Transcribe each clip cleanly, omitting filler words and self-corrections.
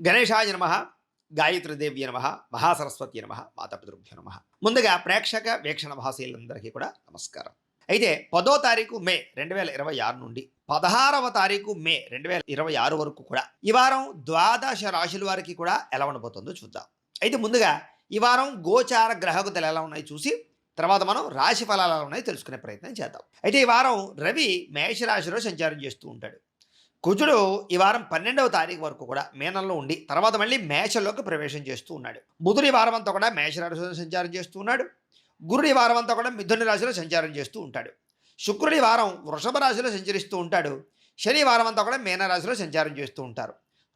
గణేశాయ నమః, గాయత్రీదేవ్యై నమః, మహాసరస్వత్యై నమః, మాతాపితృభ్యో నమః. ముందుగా ప్రేక్షక వీక్షణ మహాశయులందరికీ కూడా నమస్కారం. అయితే 10వ తారీఖు మే 2026 నుండి 16వ తారీఖు మే 2026 వరకు కూడా ఈ వారం ద్వాదశ రాశుల వారికి కూడా ఎలా ఉండబోతుందో చూద్దాం. అయితే ముందుగా ఈ వారం గోచార గ్రహగతులు ఎలా ఉన్నాయి చూసి తర్వాత మనం రాశి ఫలాలు ఎలా ఉన్నాయో తెలుసుకునే ప్రయత్నం చేద్దాం. అయితే ఈ వారం రవి మేషరాశిలో సంచారం చేస్తూ ఉంటాడు. కుజుడు ఈ వారం 12వ తారీఖు వరకు కూడా మీనంలో ఉండి తర్వాత మళ్ళీ మేషంలోకి ప్రవేశం చేస్తూ ఉన్నాడు. బుధుడు ఈ వారం అంతా కూడా మేషరాశిలో సంచారం చేస్తూ ఉన్నాడు. గురుడు ఈ వారం అంతా కూడా మిథున రాశిలో సంచారం చేస్తూ ఉంటాడు. శుక్రుడు ఈ వారం వృషభ రాశిలో సంచరిస్తూ ఉంటాడు. శని వారం అంతా కూడా మీనరాశిలో సంచారం చేస్తూ ఉంటారు.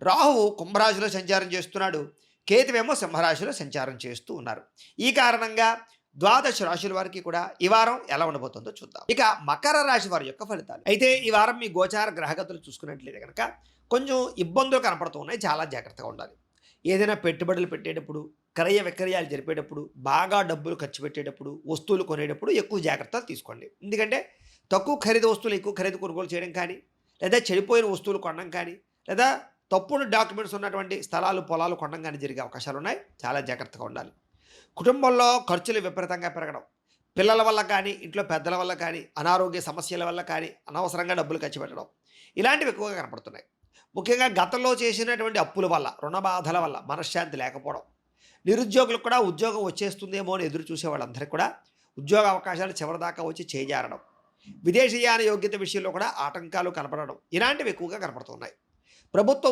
రాహువు కుంభరాశిలో సంచారం చేస్తున్నాడు. కేతువేమో సింహరాశిలో సంచారం చేస్తూ ఉన్నారు. ఈ కారణంగా ద్వాదశ రాశుల వారికి కూడా ఈ వారం ఎలా ఉండబోతుందో చూద్దాం. ఇక మకర రాశి వారి యొక్క ఫలితాలు. అయితే ఈ వారం మీ గోచార గ్రహగతులు చూసుకున్నట్లయితే కనుక కొంచెం ఇబ్బందులు కనపడుతూ ఉన్నాయి. చాలా జాగ్రత్తగా ఉండాలి. ఏదైనా పెట్టుబడులు పెట్టేటప్పుడు, క్రయ విక్రయాలు జరిపేటప్పుడు, బాగా డబ్బులు ఖర్చు పెట్టేటప్పుడు, వస్తువులు కొనేటప్పుడు ఎక్కువ జాగ్రత్తలు తీసుకోండి. ఎందుకంటే తక్కువ ఖరీదు వస్తువులు ఎక్కువ ఖరీదు కొనుగోలు చేయడం కానీ, లేదా చెడిపోయిన వస్తువులు కొనడం కానీ, లేదా తప్పుడు డాక్యుమెంట్స్ ఉన్నటువంటి స్థలాలు పొలాలు కొనడం కానీ జరిగే అవకాశాలు ఉన్నాయి. చాలా జాగ్రత్తగా ఉండాలి. కుటుంబంలో ఖర్చులు విపరీతంగా పెరగడం, పిల్లల వల్ల కానీ ఇంట్లో పెద్దల వల్ల కానీ అనారోగ్య సమస్యల వల్ల కానీ అనవసరంగా డబ్బులు ఖర్చు పెట్టడం ఇలాంటివి ఎక్కువగా కనపడుతున్నాయి. ముఖ్యంగా గతంలో చేసినటువంటి అప్పుల వల్ల, రుణ బాధల వల్ల మనశ్శాంతి లేకపోవడం, నిరుద్యోగులకు కూడా ఉద్యోగం వచ్చేస్తుందేమో అని ఎదురు చూసే వాళ్ళందరికీ కూడా ఉద్యోగ అవకాశాలు చివరిదాకా వచ్చి చేజారడం, విదేశీయాన యోగ్యత విషయంలో కూడా ఆటంకాలు కనపడడం ఇలాంటివి ఎక్కువగా కనపడుతున్నాయి. ప్రభుత్వ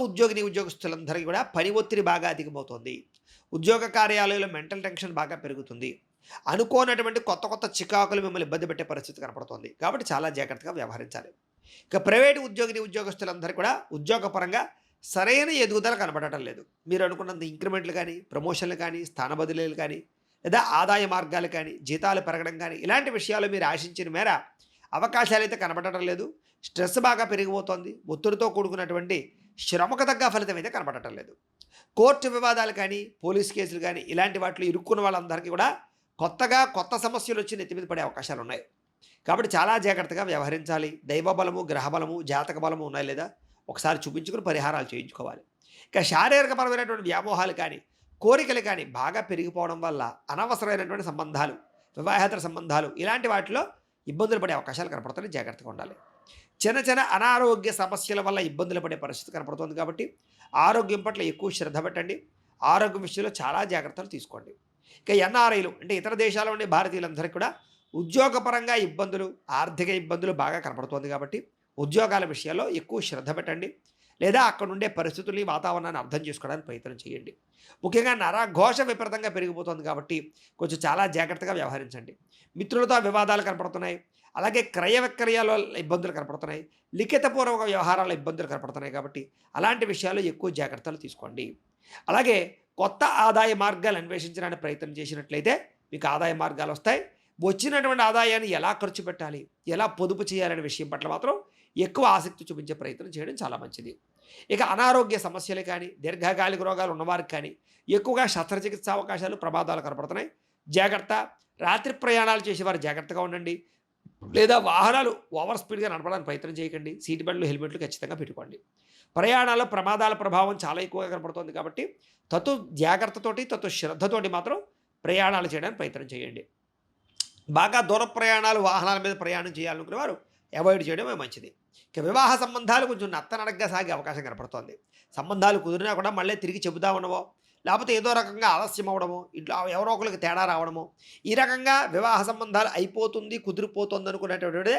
ఉద్యోగస్తులందరికీ కూడా పని ఒత్తిడి బాగా అధికమవుతుంది. ఉద్యోగ కార్యాలయంలో మెంటల్ టెన్షన్ బాగా పెరుగుతుంది. అనుకోనటువంటి కొత్త కొత్త చికాకులు మిమ్మల్ని ఇబ్బంది పెట్టే పరిస్థితి కనపడుతుంది. కాబట్టి చాలా జాగ్రత్తగా వ్యవహరించాలి. ఇక ప్రైవేటు ఉద్యోగస్తులందరూ కూడా ఉద్యోగపరంగా సరైన ఎదుగుదల కనపడటం లేదు. మీరు అనుకున్నంత ఇంక్రిమెంట్లు కానీ, ప్రమోషన్లు కానీ, స్థాన బదిలీలు కానీ, లేదా ఆదాయ మార్గాలు కానీ, జీతాలు పెరగడం కానీ ఇలాంటి విషయాలు మీరు ఆశించిన మేర అవకాశాలు అయితే కనపడటం లేదు. స్ట్రెస్ బాగా పెరిగిపోతుంది. ఒత్తిడితో కూడుకున్నటువంటి శ్రమకు తగ్గ ఫలితం అయితే కనపడటం లేదు. కోర్టు వివాదాలు కానీ, పోలీస్ కేసులు కానీ ఇలాంటి వాటిలో ఇరుక్కున్న వాళ్ళందరికీ కూడా కొత్త సమస్యలు వచ్చి నెత్తి మీద పడే అవకాశాలు ఉన్నాయి. కాబట్టి చాలా జాగ్రత్తగా వ్యవహరించాలి. దైవబలము, గ్రహబలము, జాతక బలము ఉన్నాయి లేదా ఒకసారి చూపించుకుని పరిహారాలు చేయించుకోవాలి. ఇక శారీరకపరమైనటువంటి వ్యామోహాలు కానీ, కోరికలు కానీ బాగా పెరిగిపోవడం వల్ల అనవసరమైనటువంటి సంబంధాలు, వివాహేతర సంబంధాలు ఇలాంటి వాటిలో ఇబ్బందులు పడే అవకాశాలు కనపడుతున్నాయి. జాగ్రత్తగా ఉండాలి. చిన్న అనారోగ్య సమస్యల వల్ల ఇబ్బందులు పడే పరిస్థితి కనపడుతుంది. కాబట్టి ఆరోగ్యం పట్ల ఎక్కువ శ్రద్ధ పెట్టండి. ఆరోగ్యం విషయంలో చాలా జాగ్రత్తలు తీసుకోండి. ఇక ఎన్ఆర్ఐలు అంటే ఇతర దేశాల ఉండే భారతీయులందరికీ కూడా ఉద్యోగపరంగా ఇబ్బందులు, ఆర్థిక ఇబ్బందులు బాగా కనపడుతుంది. కాబట్టి ఉద్యోగాల విషయాల్లో ఎక్కువ శ్రద్ధ పెట్టండి. లేదా అక్కడ ఉండే పరిస్థితుల్ని, వాతావరణాన్ని అర్థం చేసుకోవడానికి ప్రయత్నం చేయండి. ముఖ్యంగా నరఘోష విపరీతంగా పెరిగిపోతుంది. కాబట్టి కొంచెం చాలా జాగ్రత్తగా వ్యవహరించండి. మిత్రులతో వివాదాలు కనపడుతున్నాయి. అలాగే క్రయ విక్రయాల్లో ఇబ్బందులు కనపడుతున్నాయి. లిఖితపూర్వక వ్యవహారాల్లో ఇబ్బందులు కనపడుతున్నాయి. కాబట్టి అలాంటి విషయాల్లో ఎక్కువ జాగ్రత్తలు తీసుకోండి. అలాగే కొత్త ఆదాయ మార్గాలు అన్వేషించడానికి ప్రయత్నం చేసినట్లయితే మీకు ఆదాయ మార్గాలు వస్తాయి. వచ్చినటువంటి ఆదాయాన్ని ఎలా ఖర్చు పెట్టాలి, ఎలా పొదుపు చేయాలనే విషయం పట్ల మాత్రం ఎక్కువ ఆసక్తి చూపించే ప్రయత్నం చేయడం చాలా మంచిది. ఇక అనారోగ్య సమస్యలు కానీ, దీర్ఘకాలిక రోగాలు ఉన్నవారికి కానీ ఎక్కువగా శస్త్రచికిత్స అవకాశాలు, ప్రమాదాలు కనపడుతున్నాయి. జాగ్రత్త. రాత్రి ప్రయాణాలు చేసేవారు జాగ్రత్తగా ఉండండి. లేదా వాహనాలు ఓవర్ స్పీడ్గా నడపడానికి ప్రయత్నం చేయకండి. సీట్ బెల్ట్లు, హెల్మెట్లు ఖచ్చితంగా పెట్టుకోండి. ప్రయాణాల్లో ప్రమాదాల ప్రభావం చాలా ఎక్కువగా కనపడుతుంది. కాబట్టి జాగ్రత్తతోటి, శ్రద్ధతోటి మాత్రం ప్రయాణాలు చేయడానికి ప్రయత్నం చేయండి. బాగా దూర ప్రయాణాలు, వాహనాల మీద ప్రయాణం చేయాలనుకునే వారు అవాయిడ్ చేయడమే మంచిది. ఇక వివాహ సంబంధాలు కొంచెం నత్తనడగ్గా సాగే అవకాశం కనపడుతోంది. సంబంధాలు కుదిరినా కూడా మళ్ళీ తిరిగి చెబుతా ఉండవో, లేకపోతే ఏదో రకంగా ఆలస్యం అవ్వడమో, ఇంట్లో ఎవరో ఒకరికి తేడా రావడమో, ఈ రకంగా వివాహ సంబంధాలు అయిపోతుంది, కుదిరిపోతుంది అనుకునేటటువంటి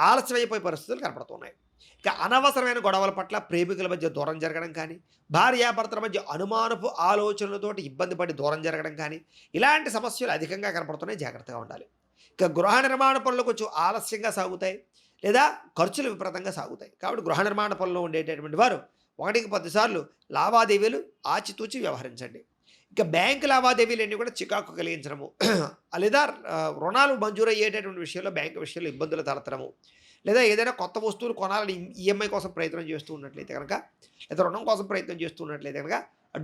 ఆలస్యం అయిపోయే పరిస్థితులు కనపడుతున్నాయి. ఇక అనవసరమైన గొడవల పట్ల ప్రేమికుల మధ్య దూరం జరగడం కానీ, భార్యాభర్తల మధ్య అనుమానపు ఆలోచనలతోటి ఇబ్బంది పడి దూరం జరగడం కానీ ఇలాంటి సమస్యలు అధికంగా కనపడుతున్నాయి. జాగ్రత్తగా ఉండాలి. ఇక గృహ నిర్మాణ పనులు కొంచెం ఆలస్యంగా సాగుతాయి లేదా ఖర్చులు విపరీతంగా సాగుతాయి. కాబట్టి గృహ నిర్మాణ పనుల్లో ఉండేటటువంటి వారు 1కి 10 సార్లు లావాదేవీలు ఆచితూచి వ్యవహరించండి. ఇక బ్యాంకు లావాదేవీలు అన్నీ కూడా చికాకు కలిగించడము లేదా రుణాలు మంజూరు అయ్యేటటువంటి విషయంలో బ్యాంకు విషయంలో ఇబ్బందులు తలెత్తడము, లేదా ఏదైనా కొత్త వస్తువులు కొనాలని ఈఎంఐ కోసం ప్రయత్నం చేస్తూ ఉన్నట్లయితే కనుక, లేదా రుణం కోసం ప్రయత్నం చేస్తూ ఉన్నట్లయితే కనుక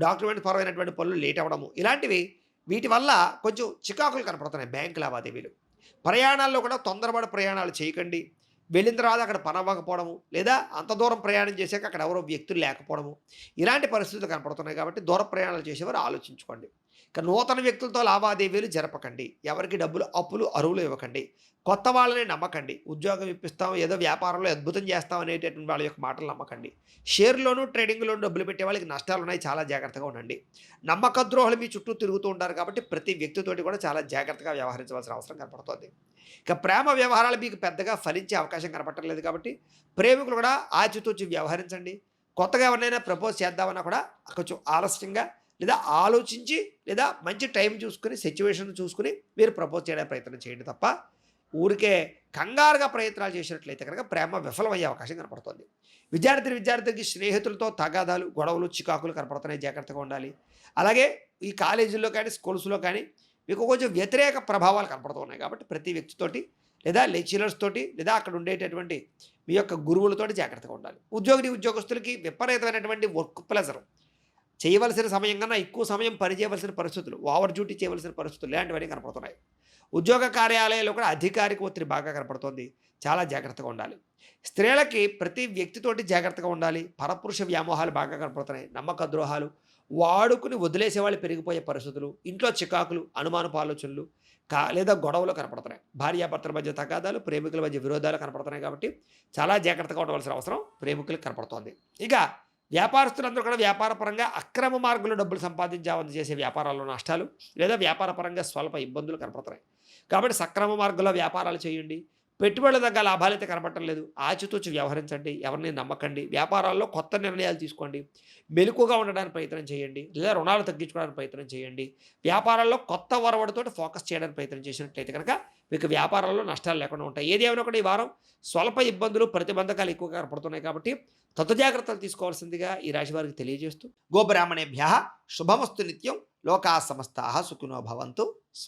డాక్యుమెంట్ పరమైనటువంటి పనులు లేట్ అవ్వడము ఇలాంటివి వీటి వల్ల కొంచెం చికాకులు కనపడుతున్నాయి. బ్యాంకు లావాదేవీలు, ప్రయాణాల్లో కూడా తొందరపడి ప్రయాణాలు చేయకండి. వెళ్ళిన తర్వాత అక్కడ పని అవ్వకపోవడము, లేదా అంత దూరం ప్రయాణం చేశాక అక్కడ ఎవరో వ్యక్తులు లేకపోవడము, ఇలాంటి పరిస్థితులు కనపడుతున్నాయి కాబట్టి దూర ప్రయాణాలు చేసేవారు ఆలోచించుకోండి. ఇక నూతన వ్యక్తులతో లావాదేవీలు జరపకండి. ఎవరికి డబ్బులు అప్పులు అరువులు ఇవ్వకండి. కొత్త వాళ్ళని నమ్మకండి. ఉద్యోగం ఇప్పిస్తాం, ఏదో వ్యాపారంలో అద్భుతం చేస్తాం అనేటటువంటి వాళ్ళ యొక్క మాటలు నమ్మకండి. షేర్‌లోను, ట్రేడింగ్‌లోను డబ్బులు పెట్టే వాళ్ళకి నష్టాలున్నాయి. చాలా జాగ్రత్తగా ఉండండి. నమ్మక ద్రోహులు మీ చుట్టూ తిరుగుతూ ఉంటారు కాబట్టి ప్రతి వ్యక్తితోటి కూడా చాలా జాగ్రత్తగా వ్యవహరించవలసిన అవసరం కనపడుతోంది. ఇక ప్రేమ వ్యవహారాలు మీకు పెద్దగా ఫలించే అవకాశం కనపడట్లేదు కాబట్టి ప్రేమికులు కూడా ఆచితూచి వ్యవహరించండి. కొత్తగా ఎవరినైనా ప్రపోజ్ చేద్దామన్నా కూడా కొంచెం ఆలస్యంగా, లేదా ఆలోచించి, లేదా మంచి టైం చూసుకొని, సిట్యుయేషన్ చూసుకొని మీరు ప్రపోజ్ చేయడానికి ప్రయత్నం చేయండి తప్ప ఊరికే కంగారుగా ప్రయత్నాలు చేసినట్లయితే కనుక ప్రేమ విఫలమయ్యే అవకాశం కనపడుతుంది. విద్యార్థికి స్నేహితులతో తగాదాలు, గొడవలు, చికాకులు కనపడుతున్నాయి. జాగ్రత్తగా ఉండాలి. అలాగే ఈ కాలేజీల్లో కానీ, స్కూల్స్‌లో కానీ మీకు కొంచెం వ్యతిరేక ప్రభావాలు కనపడుతూ ఉన్నాయి కాబట్టి ప్రతి వ్యక్తితోటి, లేదా లెక్చరర్స్ తోటి, లేదా అక్కడ ఉండేటటువంటి మీ యొక్క గురువులతోటి జాగ్రత్తగా ఉండాలి. ఉద్యోగస్తులకి విపరీతమైనటువంటి వర్క్ ప్రెషర్, చేయవలసిన సమయం కన్నా ఎక్కువ సమయం పని చేయవలసిన పరిస్థితులు, ఓవర్ డ్యూటీ చేయవలసిన పరిస్థితులు ఇలాంటివన్నీ కనపడుతున్నాయి. ఉద్యోగ కార్యాలయాల్లో కూడా అధికారిక ఒత్తిడి బాగా కనపడుతోంది. చాలా జాగ్రత్తగా ఉండాలి. స్త్రీలకి ప్రతి వ్యక్తితోటి జాగ్రత్తగా ఉండాలి. పరపురుష వ్యామోహాలు బాగా కనపడుతున్నాయి. నమ్మక ద్రోహాలు, వాడుకుని వదిలేసే వాళ్ళు పెరిగిపోయే పరిస్థితులు, ఇంట్లో చికాకులు, అనుమానపు ఆలోచనలు, లేదా గొడవలు కనపడుతున్నాయి. భార్యాభర్తల మధ్య తగాదాలు, ప్రేమికుల మధ్య విరోధాలు కనపడుతున్నాయి కాబట్టి చాలా జాగ్రత్తగా ఉండవలసిన అవసరం ప్రేమికులకు కనపడుతోంది. ఇక వ్యాపారస్తులందరూ కూడా వ్యాపారపరంగా అక్రమ మార్గంలో డబ్బులు సంపాదించాలని చేసే వ్యాపారాల్లో నష్టాలు, లేదా వ్యాపారపరంగా స్వల్ప ఇబ్బందులు కనపడుతున్నాయి. కాబట్టి సక్రమ మార్గంలో వ్యాపారాలు చేయండి. పెట్టుబడుల దగ్గర లాభాలైతే కనపడటం లేదు. ఆచితూచి వ్యవహరించండి. ఎవరిని నమ్మకండి. వ్యాపారాల్లో కొత్త నిర్ణయాలు తీసుకోండి. మెలకువగా ఉండడానికి ప్రయత్నం చేయండి. లేదా రుణాలు తగ్గించుకోవడానికి ప్రయత్నం చేయండి. వ్యాపారాల్లో కొత్త ఒరవడితోటి ఫోకస్ చేయడానికి ప్రయత్నం చేసినట్లయితే కనుక మీకు వ్యాపారాల్లో నష్టాలు లేకుండా ఉంటాయి. ఏది ఏమైనా కూడా ఈ వారం స్వల్ప ఇబ్బందులు, ప్రతిబంధకాలు ఎక్కువగా కనపడుతున్నాయి కాబట్టి జాగ్రత్తలు తీసుకోవాల్సిందిగా ఈ రాశి వారికి తెలియజేస్తూ, గోబ్రాహ్మణేభ్యః శుభమస్తు నిత్యం. లోకా సమస్తాః సుఖినో భవంతు. స్వస్తి.